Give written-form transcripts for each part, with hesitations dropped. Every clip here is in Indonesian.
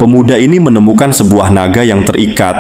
Pemuda ini menemukan sebuah naga yang terikat,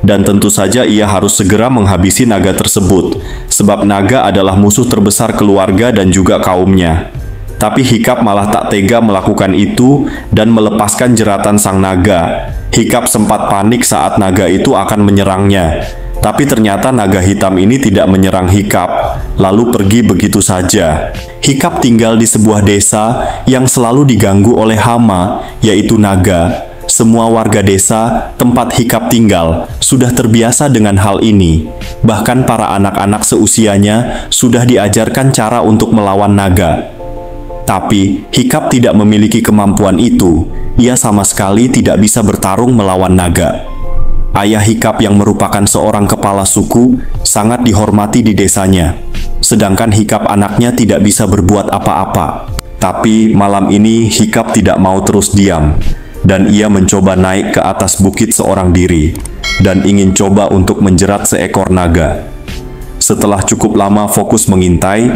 dan tentu saja ia harus segera menghabisi naga tersebut, sebab naga adalah musuh terbesar keluarga dan juga kaumnya. Tapi Hikap malah tak tega melakukan itu dan melepaskan jeratan sang naga. Hikap sempat panik saat naga itu akan menyerangnya. Tapi ternyata naga hitam ini tidak menyerang Hikap, lalu pergi begitu saja. Hikap tinggal di sebuah desa yang selalu diganggu oleh hama, yaitu naga. Semua warga desa tempat Hikap tinggal sudah terbiasa dengan hal ini. Bahkan para anak-anak seusianya sudah diajarkan cara untuk melawan naga. Tapi Hikap tidak memiliki kemampuan itu. Ia sama sekali tidak bisa bertarung melawan naga. Ayah Hikap yang merupakan seorang kepala suku sangat dihormati di desanya. Sedangkan Hikap anaknya tidak bisa berbuat apa-apa. Tapi malam ini Hikap tidak mau terus diam. Dan ia mencoba naik ke atas bukit seorang diri. Dan ingin coba untuk menjerat seekor naga. Setelah cukup lama fokus mengintai,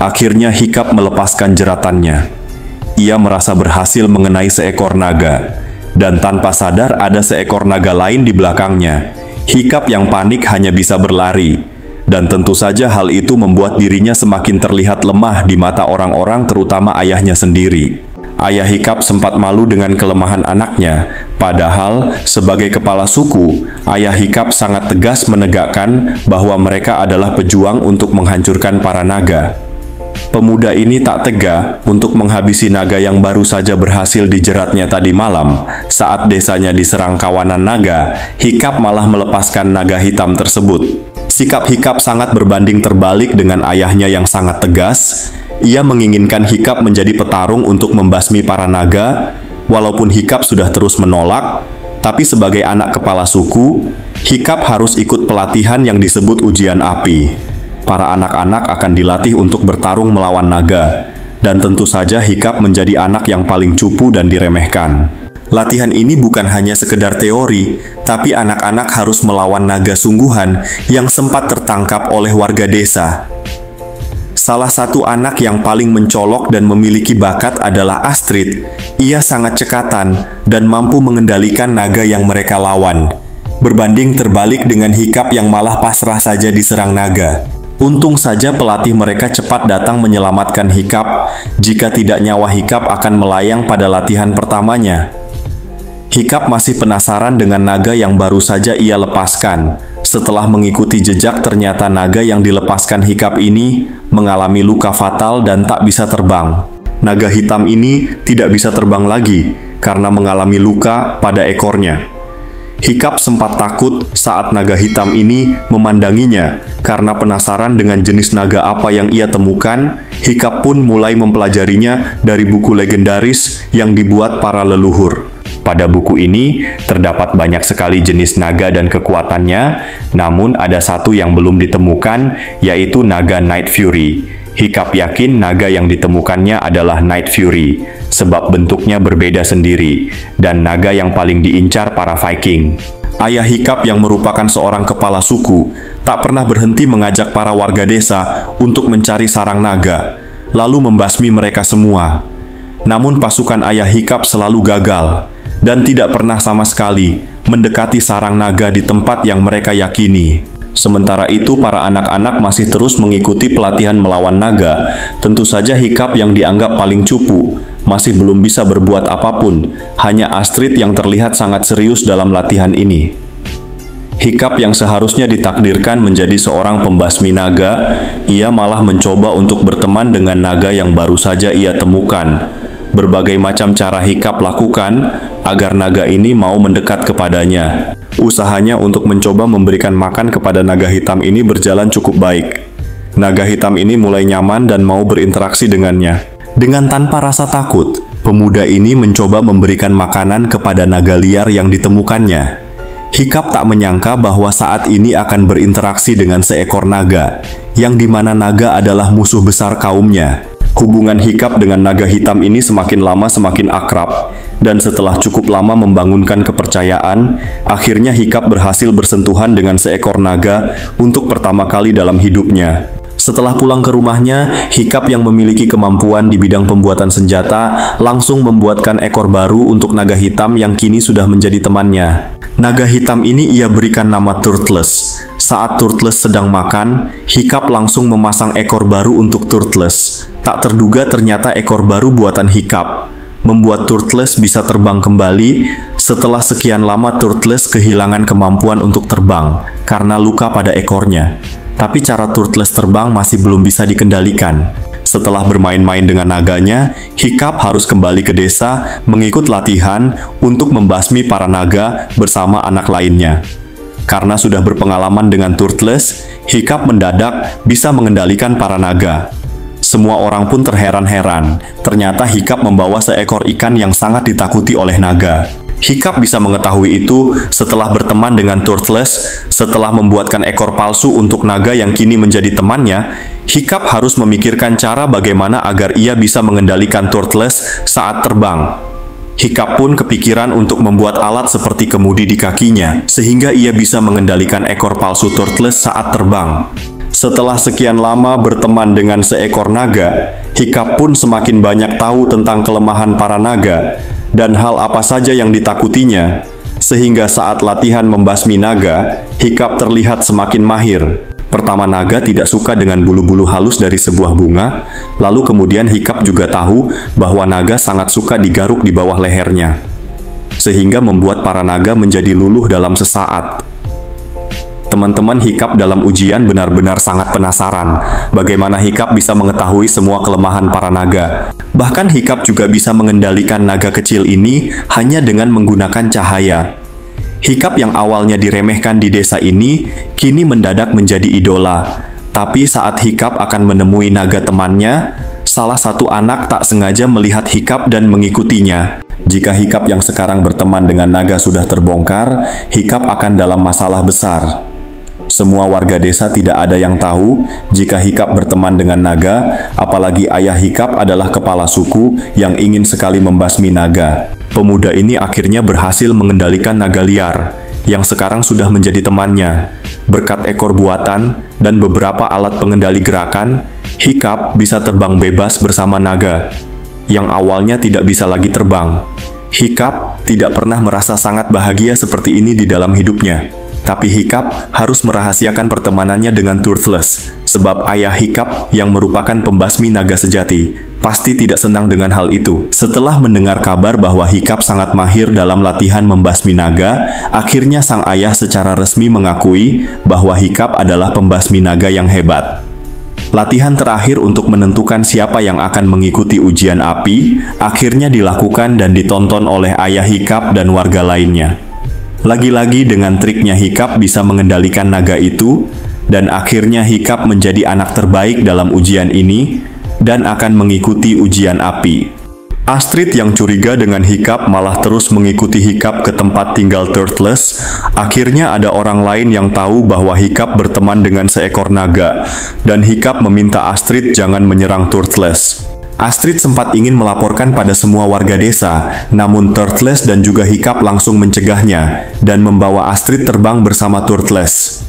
akhirnya Hikap melepaskan jeratannya. Ia merasa berhasil mengenai seekor naga. Dan tanpa sadar ada seekor naga lain di belakangnya. Hikap yang panik hanya bisa berlari. Dan tentu saja hal itu membuat dirinya semakin terlihat lemah di mata orang-orang, terutama ayahnya sendiri. Ayah Hikap sempat malu dengan kelemahan anaknya. Padahal sebagai kepala suku, ayah Hikap sangat tegas menegakkan bahwa mereka adalah pejuang untuk menghancurkan para naga. Pemuda ini tak tega untuk menghabisi naga yang baru saja berhasil dijeratnya tadi malam. Saat desanya diserang kawanan naga, Hikap malah melepaskan naga hitam tersebut. Sikap Hikap sangat berbanding terbalik dengan ayahnya yang sangat tegas. Ia menginginkan Hikap menjadi petarung untuk membasmi para naga. Walaupun Hikap sudah terus menolak, tapi sebagai anak kepala suku, Hikap harus ikut pelatihan yang disebut ujian api. Para anak-anak akan dilatih untuk bertarung melawan naga, dan tentu saja Hikap menjadi anak yang paling cupu dan diremehkan. Latihan ini bukan hanya sekedar teori, tapi anak-anak harus melawan naga sungguhan yang sempat tertangkap oleh warga desa. Salah satu anak yang paling mencolok dan memiliki bakat adalah Astrid. Ia sangat cekatan dan mampu mengendalikan naga yang mereka lawan. Berbanding terbalik dengan Hikap yang malah pasrah saja diserang naga. Untung saja pelatih mereka cepat datang menyelamatkan Hikap. Jika tidak, nyawa Hikap akan melayang pada latihan pertamanya. Hikap masih penasaran dengan naga yang baru saja ia lepaskan. Setelah mengikuti jejak, ternyata naga yang dilepaskan Hikap ini mengalami luka fatal dan tak bisa terbang. Naga hitam ini tidak bisa terbang lagi karena mengalami luka pada ekornya. Hikap sempat takut saat naga hitam ini memandanginya. Karena penasaran dengan jenis naga apa yang ia temukan, Hikap pun mulai mempelajarinya dari buku legendaris yang dibuat para leluhur. Pada buku ini terdapat banyak sekali jenis naga dan kekuatannya, namun ada satu yang belum ditemukan, yaitu naga Night Fury. Hikap yakin naga yang ditemukannya adalah Night Fury, sebab bentuknya berbeda sendiri, dan naga yang paling diincar para Viking. Ayah Hikap yang merupakan seorang kepala suku, tak pernah berhenti mengajak para warga desa untuk mencari sarang naga, lalu membasmi mereka semua. Namun pasukan ayah Hikap selalu gagal, dan tidak pernah sama sekali mendekati sarang naga di tempat yang mereka yakini. Sementara itu, para anak-anak masih terus mengikuti pelatihan melawan naga. Tentu saja Hikap yang dianggap paling cupu masih belum bisa berbuat apapun. Hanya Astrid yang terlihat sangat serius dalam latihan ini. Hikap yang seharusnya ditakdirkan menjadi seorang pembasmi naga, ia malah mencoba untuk berteman dengan naga yang baru saja ia temukan. Berbagai macam cara Hikap lakukan agar naga ini mau mendekat kepadanya. Usahanya untuk mencoba memberikan makan kepada naga hitam ini berjalan cukup baik. Naga hitam ini mulai nyaman dan mau berinteraksi dengannya. Dengan tanpa rasa takut, pemuda ini mencoba memberikan makanan kepada naga liar yang ditemukannya. Hikap tak menyangka bahwa saat ini akan berinteraksi dengan seekor naga, yang dimana naga adalah musuh besar kaumnya. Hubungan Hikap dengan naga hitam ini semakin lama semakin akrab, dan setelah cukup lama membangunkan kepercayaan, akhirnya Hikap berhasil bersentuhan dengan seekor naga untuk pertama kali dalam hidupnya. Setelah pulang ke rumahnya, Hiccup yang memiliki kemampuan di bidang pembuatan senjata langsung membuatkan ekor baru untuk naga hitam yang kini sudah menjadi temannya. Naga hitam ini ia berikan nama Turtles. Saat Turtles sedang makan, Hiccup langsung memasang ekor baru untuk Turtles. Tak terduga ternyata ekor baru buatan Hiccup membuat Turtles bisa terbang kembali. Setelah sekian lama Turtles kehilangan kemampuan untuk terbang karena luka pada ekornya. Tapi cara Turtles terbang masih belum bisa dikendalikan. Setelah bermain-main dengan naganya, Hiccup harus kembali ke desa mengikut latihan untuk membasmi para naga bersama anak lainnya. Karena sudah berpengalaman dengan Turtles, Hiccup mendadak bisa mengendalikan para naga. Semua orang pun terheran-heran. Ternyata Hiccup membawa seekor ikan yang sangat ditakuti oleh naga. Hiccup bisa mengetahui itu setelah berteman dengan Turtles. Setelah membuatkan ekor palsu untuk naga yang kini menjadi temannya, Hiccup harus memikirkan cara bagaimana agar ia bisa mengendalikan Turtles saat terbang. Hiccup pun kepikiran untuk membuat alat seperti kemudi di kakinya, sehingga ia bisa mengendalikan ekor palsu Turtles saat terbang. Setelah sekian lama berteman dengan seekor naga, Hiccup pun semakin banyak tahu tentang kelemahan para naga dan hal apa saja yang ditakutinya, sehingga saat latihan membasmi naga, Hiccup terlihat semakin mahir. Pertama, naga tidak suka dengan bulu-bulu halus dari sebuah bunga, lalu kemudian Hiccup juga tahu bahwa naga sangat suka digaruk di bawah lehernya, sehingga membuat para naga menjadi luluh dalam sesaat. Teman-teman Hiccup dalam ujian benar-benar sangat penasaran bagaimana Hiccup bisa mengetahui semua kelemahan para naga. Bahkan Hiccup juga bisa mengendalikan naga kecil ini hanya dengan menggunakan cahaya. Hiccup yang awalnya diremehkan di desa ini, kini mendadak menjadi idola. Tapi saat Hiccup akan menemui naga temannya, salah satu anak tak sengaja melihat Hiccup dan mengikutinya. Jika Hiccup yang sekarang berteman dengan naga sudah terbongkar, Hiccup akan dalam masalah besar. Semua warga desa tidak ada yang tahu jika Hiccup berteman dengan naga, apalagi ayah Hiccup adalah kepala suku yang ingin sekali membasmi naga. Pemuda ini akhirnya berhasil mengendalikan naga liar, yang sekarang sudah menjadi temannya. Berkat ekor buatan dan beberapa alat pengendali gerakan, Hiccup bisa terbang bebas bersama naga, yang awalnya tidak bisa lagi terbang. Hiccup tidak pernah merasa sangat bahagia seperti ini di dalam hidupnya. Tapi Hiccup harus merahasiakan pertemanannya dengan Turtles, sebab ayah Hiccup yang merupakan pembasmi naga sejati pasti tidak senang dengan hal itu. Setelah mendengar kabar bahwa Hiccup sangat mahir dalam latihan membasmi naga, akhirnya sang ayah secara resmi mengakui bahwa Hiccup adalah pembasmi naga yang hebat. Latihan terakhir untuk menentukan siapa yang akan mengikuti ujian api akhirnya dilakukan dan ditonton oleh ayah Hiccup dan warga lainnya. Lagi-lagi dengan triknya Hiccup bisa mengendalikan naga itu, dan akhirnya Hiccup menjadi anak terbaik dalam ujian ini, dan akan mengikuti ujian api. Astrid yang curiga dengan Hiccup malah terus mengikuti Hiccup ke tempat tinggal Turtles. Akhirnya ada orang lain yang tahu bahwa Hiccup berteman dengan seekor naga, dan Hiccup meminta Astrid jangan menyerang Turtles. Astrid sempat ingin melaporkan pada semua warga desa, namun Turtles dan juga Hiccup langsung mencegahnya dan membawa Astrid terbang bersama Turtles.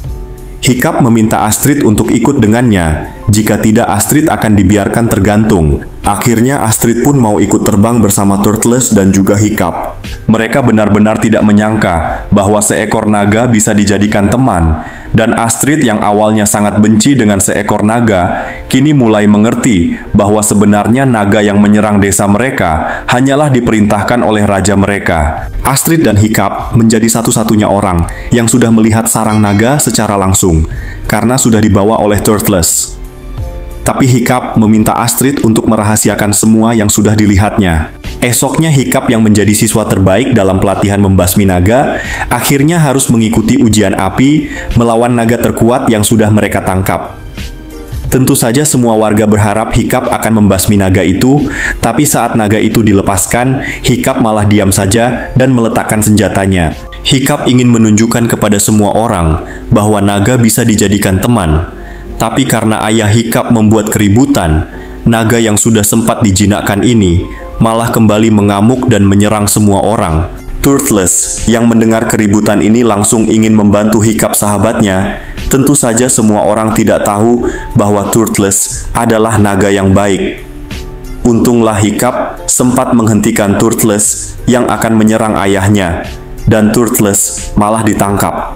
Hiccup meminta Astrid untuk ikut dengannya, jika tidak Astrid akan dibiarkan tergantung. Akhirnya Astrid pun mau ikut terbang bersama Turtles dan juga Hiccup. Mereka benar-benar tidak menyangka bahwa seekor naga bisa dijadikan teman, dan Astrid yang awalnya sangat benci dengan seekor naga, kini mulai mengerti bahwa sebenarnya naga yang menyerang desa mereka hanyalah diperintahkan oleh raja mereka. Astrid dan Hiccup menjadi satu-satunya orang yang sudah melihat sarang naga secara langsung, karena sudah dibawa oleh Turtles. Tapi Hiccup meminta Astrid untuk merahasiakan semua yang sudah dilihatnya. Esoknya Hiccup yang menjadi siswa terbaik dalam pelatihan membasmi naga, akhirnya harus mengikuti ujian api melawan naga terkuat yang sudah mereka tangkap. Tentu saja semua warga berharap Hiccup akan membasmi naga itu, tapi saat naga itu dilepaskan, Hiccup malah diam saja dan meletakkan senjatanya. Hiccup ingin menunjukkan kepada semua orang bahwa naga bisa dijadikan teman. Tapi karena ayah Hiccup membuat keributan, naga yang sudah sempat dijinakkan ini malah kembali mengamuk dan menyerang semua orang. Turtles yang mendengar keributan ini langsung ingin membantu Hiccup sahabatnya Tentu saja semua orang tidak tahu bahwa Turtles adalah naga yang baik. Untunglah Hiccup sempat menghentikan Turtles yang akan menyerang ayahnya, dan Turtles malah ditangkap.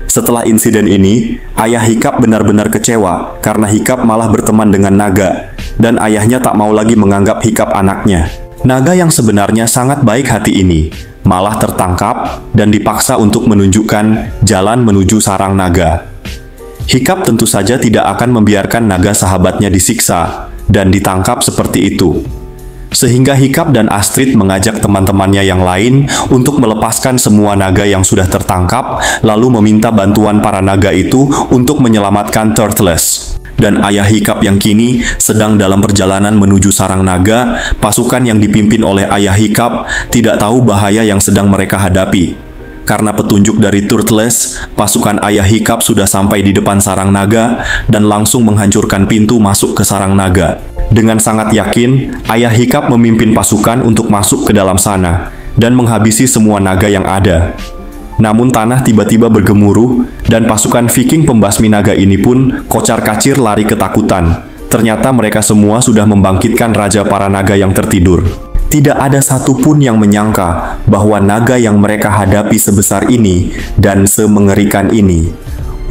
Setelah insiden ini, ayah Hiccup benar-benar kecewa karena Hiccup malah berteman dengan naga, dan ayahnya tak mau lagi menganggap Hiccup anaknya. Naga yang sebenarnya sangat baik hati ini malah tertangkap dan dipaksa untuk menunjukkan jalan menuju sarang naga. Hiccup tentu saja tidak akan membiarkan naga sahabatnya disiksa dan ditangkap seperti itu. Sehingga Hiccup dan Astrid mengajak teman-temannya yang lain untuk melepaskan semua naga yang sudah tertangkap, lalu meminta bantuan para naga itu untuk menyelamatkan Turtles. Dan ayah Hiccup yang kini sedang dalam perjalanan menuju sarang naga, pasukan yang dipimpin oleh ayah Hiccup tidak tahu bahaya yang sedang mereka hadapi. Karena petunjuk dari Turtles, pasukan ayah Hiccup sudah sampai di depan sarang naga dan langsung menghancurkan pintu masuk ke sarang naga. Dengan sangat yakin, ayah Hiccup memimpin pasukan untuk masuk ke dalam sana dan menghabisi semua naga yang ada. Namun tanah tiba-tiba bergemuruh dan pasukan Viking pembasmi naga ini pun kocar-kacir lari ketakutan. Ternyata mereka semua sudah membangkitkan raja para naga yang tertidur. Tidak ada satupun yang menyangka bahwa naga yang mereka hadapi sebesar ini dan semengerikan ini.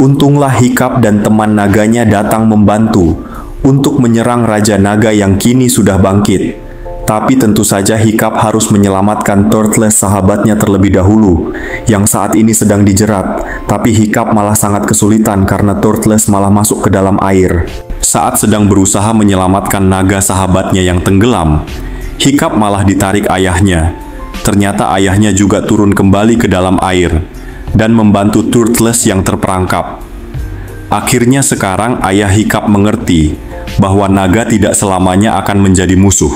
Untunglah Hiccup dan teman naganya datang membantu untuk menyerang Raja Naga yang kini sudah bangkit. Tapi tentu saja Hiccup harus menyelamatkan Turtles sahabatnya terlebih dahulu, yang saat ini sedang dijerat. Tapi Hiccup malah sangat kesulitan karena Turtles malah masuk ke dalam air. Saat sedang berusaha menyelamatkan naga sahabatnya yang tenggelam, Hiccup malah ditarik ayahnya. Ternyata ayahnya juga turun kembali ke dalam air dan membantu Turtles yang terperangkap. Akhirnya sekarang ayah Hiccup mengerti bahwa naga tidak selamanya akan menjadi musuh.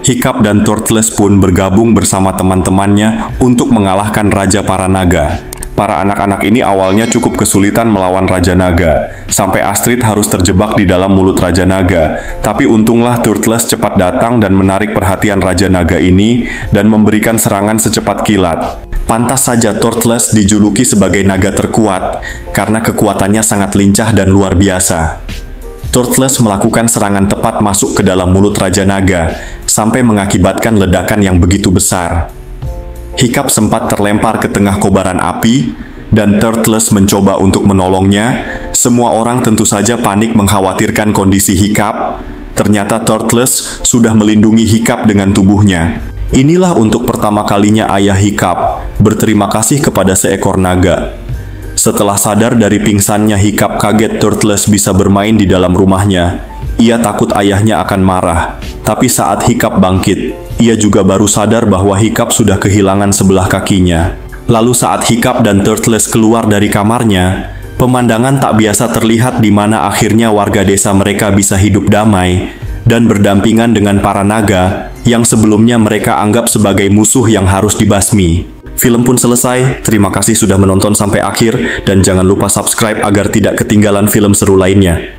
Hiccup dan Turtles pun bergabung bersama teman-temannya untuk mengalahkan Raja para Naga. Para anak-anak ini awalnya cukup kesulitan melawan Raja Naga, sampai Astrid harus terjebak di dalam mulut Raja Naga. Tapi untunglah Turtles cepat datang dan menarik perhatian Raja Naga ini dan memberikan serangan secepat kilat. Pantas saja Turtles dijuluki sebagai naga terkuat, karena kekuatannya sangat lincah dan luar biasa. Turtles melakukan serangan tepat masuk ke dalam mulut Raja Naga, sampai mengakibatkan ledakan yang begitu besar. Hiccup sempat terlempar ke tengah kobaran api, dan Turtles mencoba untuk menolongnya. Semua orang tentu saja panik mengkhawatirkan kondisi Hiccup. Ternyata Turtles sudah melindungi Hiccup dengan tubuhnya. Inilah untuk pertama kalinya ayah Hiccup berterima kasih kepada seekor naga. Setelah sadar dari pingsannya, Hiccup kaget Turtles bisa bermain di dalam rumahnya. Ia takut ayahnya akan marah. Tapi saat Hiccup bangkit, ia juga baru sadar bahwa Hiccup sudah kehilangan sebelah kakinya. Lalu saat Hiccup dan Turtles keluar dari kamarnya, pemandangan tak biasa terlihat di mana akhirnya warga desa mereka bisa hidup damai dan berdampingan dengan para naga yang sebelumnya mereka anggap sebagai musuh yang harus dibasmi. Film pun selesai, terima kasih sudah menonton sampai akhir, dan jangan lupa subscribe agar tidak ketinggalan film seru lainnya.